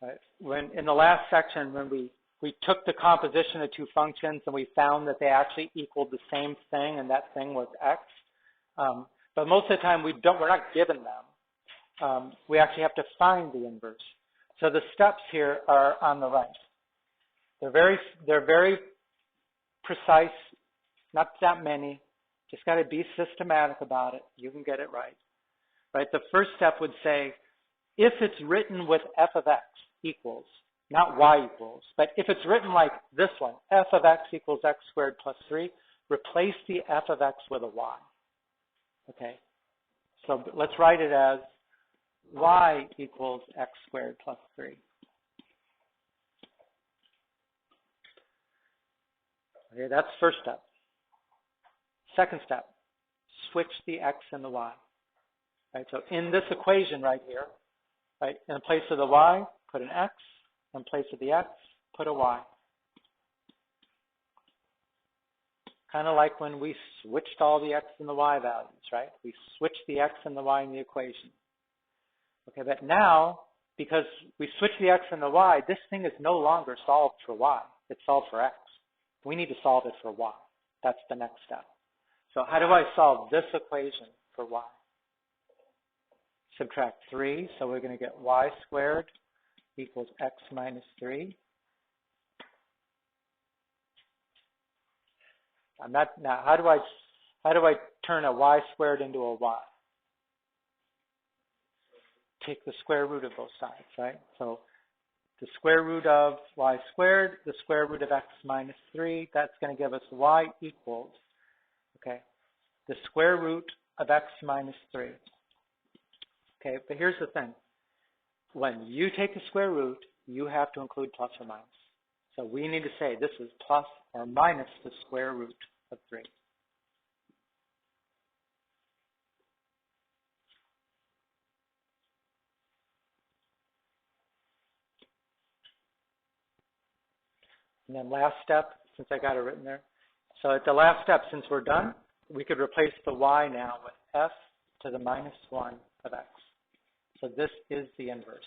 Right? When in the last section, when we took the composition of two functions and we found that they actually equaled the same thing, and that thing was x. But most of the time we're not given them. We actually have to find the inverse. So the steps here are on the right. They're very precise, not that many. Just got to be systematic about it. You can get it right. Right? The first step would say, if it's written with f of x equals, not y equals, but if it's written like this one, f of x equals x squared plus 3, replace the f of x with a y. Okay? So let's write it as y equals x squared plus 3. Okay, that's first step. Second step, switch the x and the y. Right, so in this equation right here, right, in place of the y, put an x. In place of the x, put a y. Kind of like when we switched all the x and the y values, right? We switched the x and the y in the equation. Okay, but now, because we switched the x and the y, this thing is no longer solved for y. It's solved for x. We need to solve it for y. That's the next step. So how do I solve this equation for y? Subtract 3, so we're going to get y squared equals x minus 3. Now, how do I turn a y squared into a y? Take the square root of both sides, right? So the square root of y squared, the square root of x minus 3, that's going to give us y equals, okay, the square root of x minus 3. Okay, but here's the thing. When you take the square root, you have to include plus or minus. So we need to say this is plus or minus the square root of 3. And then last step, since I got it written there. So at the last step, since we're done, we could replace the y now with f to the minus 1 of x. So this is the inverse.